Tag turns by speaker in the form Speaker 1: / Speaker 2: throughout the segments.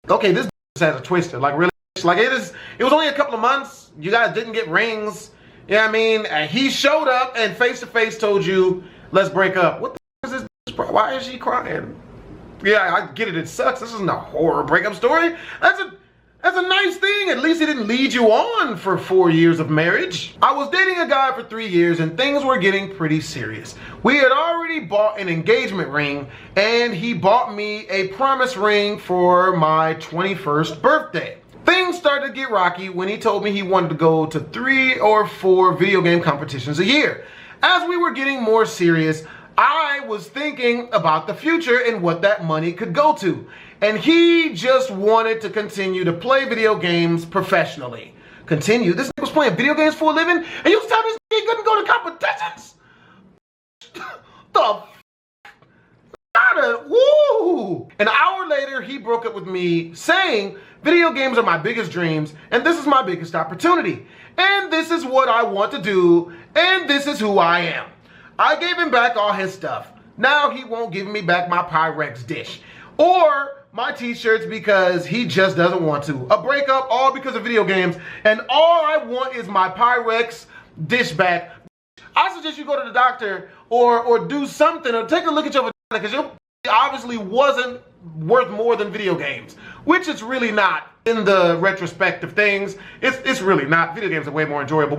Speaker 1: Okay, this has a twister. Like, really? Like, it was only a couple of months. You guys didn't get rings. You know what I mean? And he showed up and face to face told you, let's break up. What the is this? Why is she crying? Yeah, I get it. It sucks. This isn't a horror breakup story. That's a nice thing. At least he didn't lead you on for 4 years of marriage. I was dating a guy for 3 years and things were getting pretty serious. We had already bought an engagement ring and he bought me a promise ring for my 21st birthday. Things started to get rocky when he told me he wanted to go to 3 or 4 video game competitions a year. As we were getting more serious, I was thinking about the future and what that money could go to. And he just wanted to continue to play video games professionally. Continue? This nigga was playing video games for a living? And you was telling this nigga he couldn't go to competitions? The woo! An hour later, he broke up with me saying, video games are my biggest dreams, and this is my biggest opportunity. And this is what I want to do, and this is who I am. I gave him back all his stuff. Now he won't give me back my Pyrex dish. Or my t-shirts because he just doesn't want to. A breakup all because of video games, and all I want is my Pyrex dish back. I suggest you go to the doctor or do something or take a look at your vagina because your obviously wasn't worth more than video games, which it's really not in the retrospect of things. It's really not. Video games are way more enjoyable.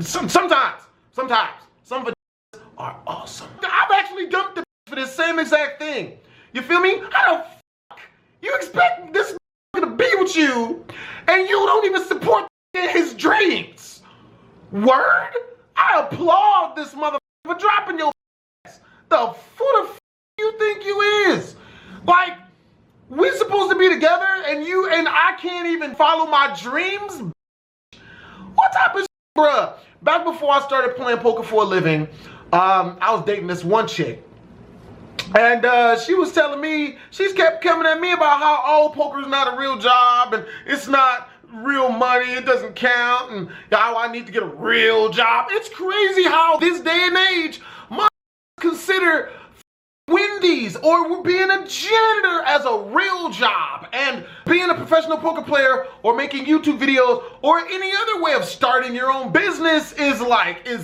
Speaker 1: Sometimes some vaginas are awesome. I've actually dumped the for this same exact thing. You feel me? How the fuck you expect this to be with you and you don't even support his dreams? Word? I applaud this motherfucker for dropping your ass. The fuck you think you is? Like, we supposed to be together and you and I can't even follow my dreams? What type of shit, bruh? Back before I started playing poker for a living, I was dating this one chick. And she was telling me, she kept coming at me about how, oh, poker is not a real job and it's not real money, it doesn't count, and how I need to get a real job. It's crazy how this day and age, consider Wendy's or being a janitor as a real job, and being a professional poker player or making YouTube videos or any other way of starting your own business is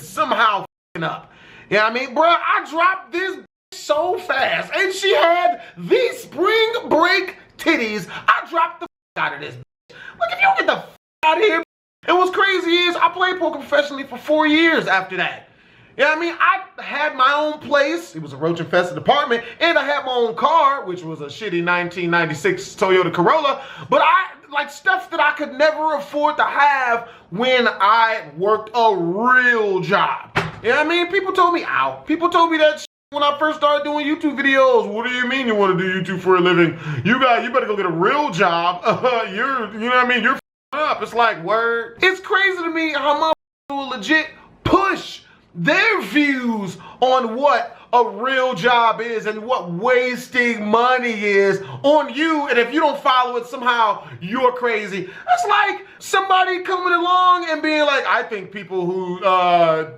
Speaker 1: somehow f***ing up. You know what I mean? Bruh, I dropped this so fast and she had these spring break titties. I dropped the out of this. Look, if you don't get the out of here. And what's crazy is I played poker professionally for 4 years after that. You know what I mean? I had my own place. It was a roach infested apartment, and I had my own car, which was a shitty 1996 Toyota Corolla. But I like stuff that I could never afford to have when I worked a real job. You know what I mean? People told me out. People told me that when I first started doing YouTube videos. What do you mean you want to do YouTube for a living? You better go get a real job. You know what I mean? You're up. It's like, word. It's crazy to me how motherfuckers will legit push their views on what a real job is and what wasting money is on you, and if you don't follow it, somehow you're crazy. That's like somebody coming along and being like, I think people who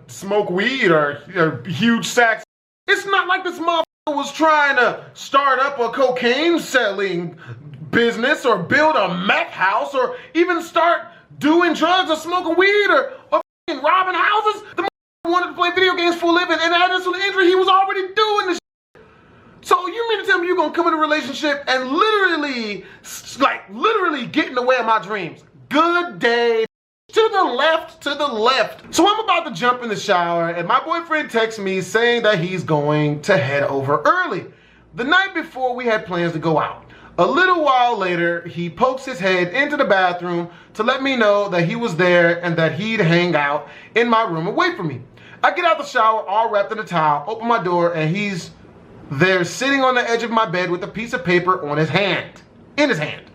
Speaker 1: smoke weed are huge sacks. It's not like this motherfucker was trying to start up a cocaine selling business or build a meth house or even start doing drugs or smoking weed or robbing houses. The motherfucker wanted to play video games for a living, and at this injury, he was already doing this shit. So you mean to tell me you're gonna come in a relationship and literally get in the way of my dreams? Good day. To the left, to the left. So I'm about to jump in the shower and my boyfriend texts me saying that he's going to head over early. The night before we had plans to go out. A little while later, he pokes his head into the bathroom to let me know that he was there and that he'd hang out in my room and wait for me. I get out the shower all wrapped in a towel, open my door, and he's there sitting on the edge of my bed with a piece of paper on his hand. In his hand.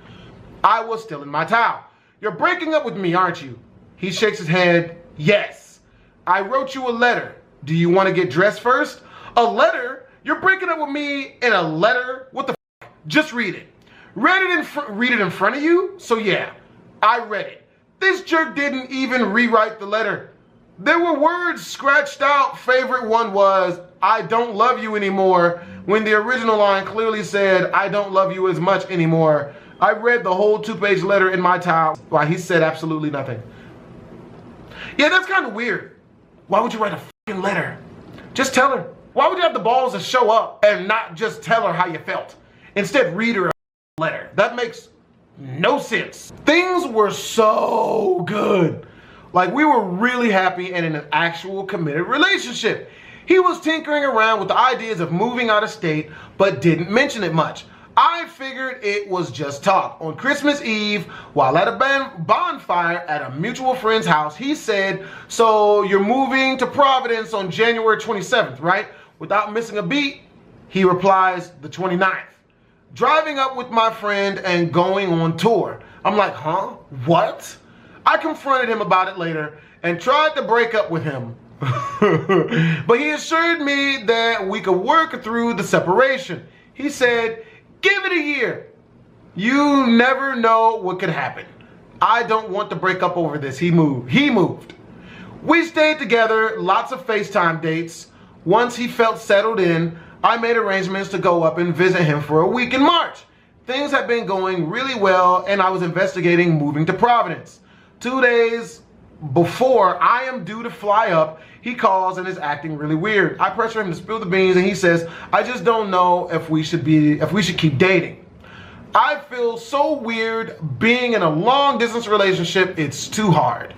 Speaker 1: I was still in my towel. You're breaking up with me, aren't you? He shakes his head. Yes. I wrote you a letter. Do you want to get dressed first? A letter? You're breaking up with me in a letter? What the f***? Just read it. Read it in front of you? So yeah, I read it. This jerk didn't even rewrite the letter. There were words scratched out. Favorite one was, I don't love you anymore, when the original line clearly said, I don't love you as much anymore. I read the whole 2-page letter in my towel while he said absolutely nothing. Yeah, that's kind of weird. Why would you write a fucking letter? Just tell her. Why would you have the balls to show up and not just tell her how you felt? Instead, read her a letter. That makes no sense. Things were so good. Like, we were really happy and in an actual committed relationship. He was tinkering around with the ideas of moving out of state, but didn't mention it much. I figured it was just talk. On Christmas Eve, while at a bonfire at a mutual friend's house, he said, "So you're moving to Providence on January 27th, right?" Without missing a beat, he replies, "The 29th. Driving up with my friend and going on tour." I'm like, huh? What? I confronted him about it later and tried to break up with him. But he assured me that we could work through the separation. He said, "Give it a year. You never know what could happen." I don't want to break up over this. He moved. We stayed together, lots of FaceTime dates. Once he felt settled in, I made arrangements to go up and visit him for a week in March. Things had been going really well, and I was investigating moving to Providence. 2 days before I am due to fly up, he calls and is acting really weird. I pressure him to spill the beans, and he says, "I just don't know if we should keep dating." I feel so weird being in a long distance relationship. It's too hard.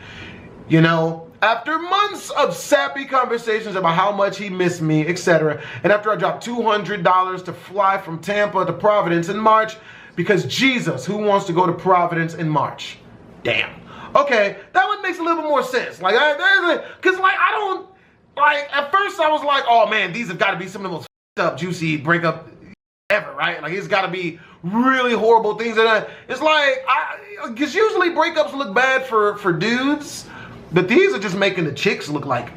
Speaker 1: You know, after months of sappy conversations about how much he missed me, etc., and after I dropped $200 to fly from Tampa to Providence in March, because Jesus, who wants to go to Providence in March? Damn. Okay, that one makes a little bit more sense. Like, because at first I was like, oh man, these have got to be some of the most up, juicy breakup ever, right? Like, it's got to be really horrible things. And it's like, because usually breakups look bad for dudes, but these are just making the chicks look like,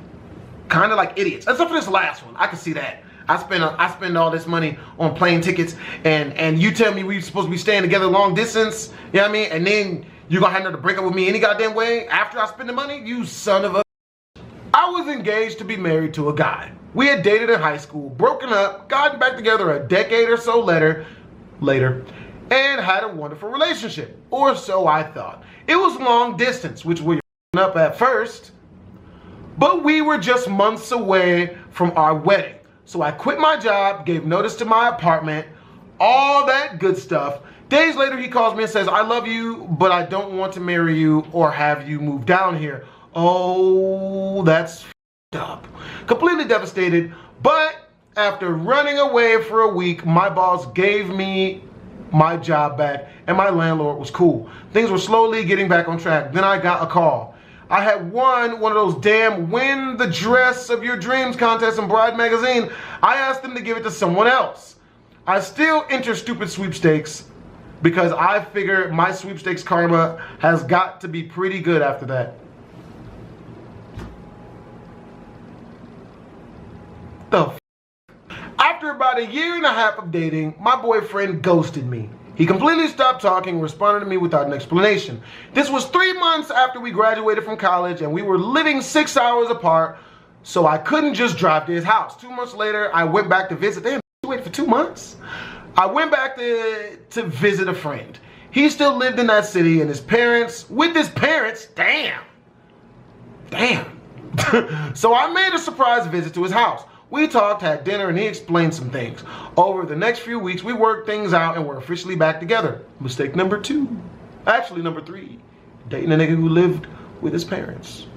Speaker 1: kind of like idiots. Except for this last one, I can see that. I spend all this money on plane tickets, and you tell me we're supposed to be staying together long distance, you know what I mean? And then you're gonna have to break up with me any goddamn way after I spend the money? You son of a... I was engaged to be married to a guy. We had dated in high school, broken up, gotten back together a decade or so later, and had a wonderful relationship. Or so I thought. It was long distance, which we were up at first, but we were just months away from our wedding. So I quit my job, gave notice to my apartment, all that good stuff. Days later, he calls me and says, "I love you, but I don't want to marry you or have you move down here." Oh, that's f***ed up. Completely devastated, but after running away for a week, my boss gave me my job back and my landlord was cool. Things were slowly getting back on track. Then I got a call. I had won one of those damn win the dress of your dreams contests in Bride magazine. I asked them to give it to someone else. I still enter stupid sweepstakes because I figure my sweepstakes karma has got to be pretty good after that. After about a year and a half of dating, my boyfriend ghosted me. He completely stopped talking, responded to me without an explanation. This was 3 months after we graduated from college and we were living 6 hours apart, so I couldn't just drive to his house. 2 months later, I went back to visit. Damn, you waited for 2 months? I went back to visit a friend. He still lived in that city and with his parents, damn. So I made a surprise visit to his house. We talked, had dinner, and he explained some things. Over the next few weeks, we worked things out and we're officially back together. Mistake number 2. Actually, number 3. Dating a nigga who lived with his parents.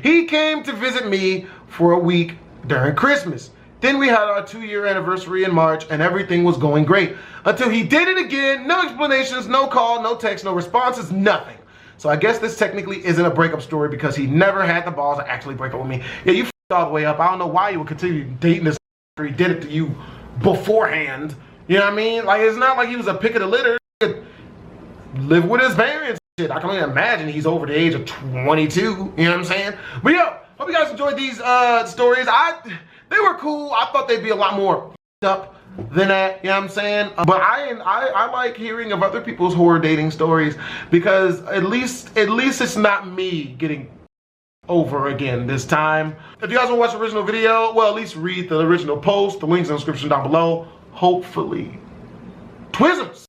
Speaker 1: He came to visit me for a week during Christmas. Then we had our 2-year anniversary in March and everything was going great. Until he did it again. No explanations, no call, no text, no responses, nothing. So I guess this technically isn't a breakup story because he never had the balls to actually break up with me. Yeah, you all the way up. I don't know why you would continue dating this after he did it to you beforehand. You know what I mean? Like, it's not like he was a pick of the litter. Live with his parents. Shit, I can only imagine he's over the age of 22. You know what I'm saying? But yo, hope you guys enjoyed these stories. They were cool. I thought they'd be a lot more up than that. You know what I'm saying? But I like hearing of other people's horror dating stories because at least it's not me getting over again this time. If you guys want to watch the original video, well, at least read the original post. The link's in the description down below. Hopefully. Twisms!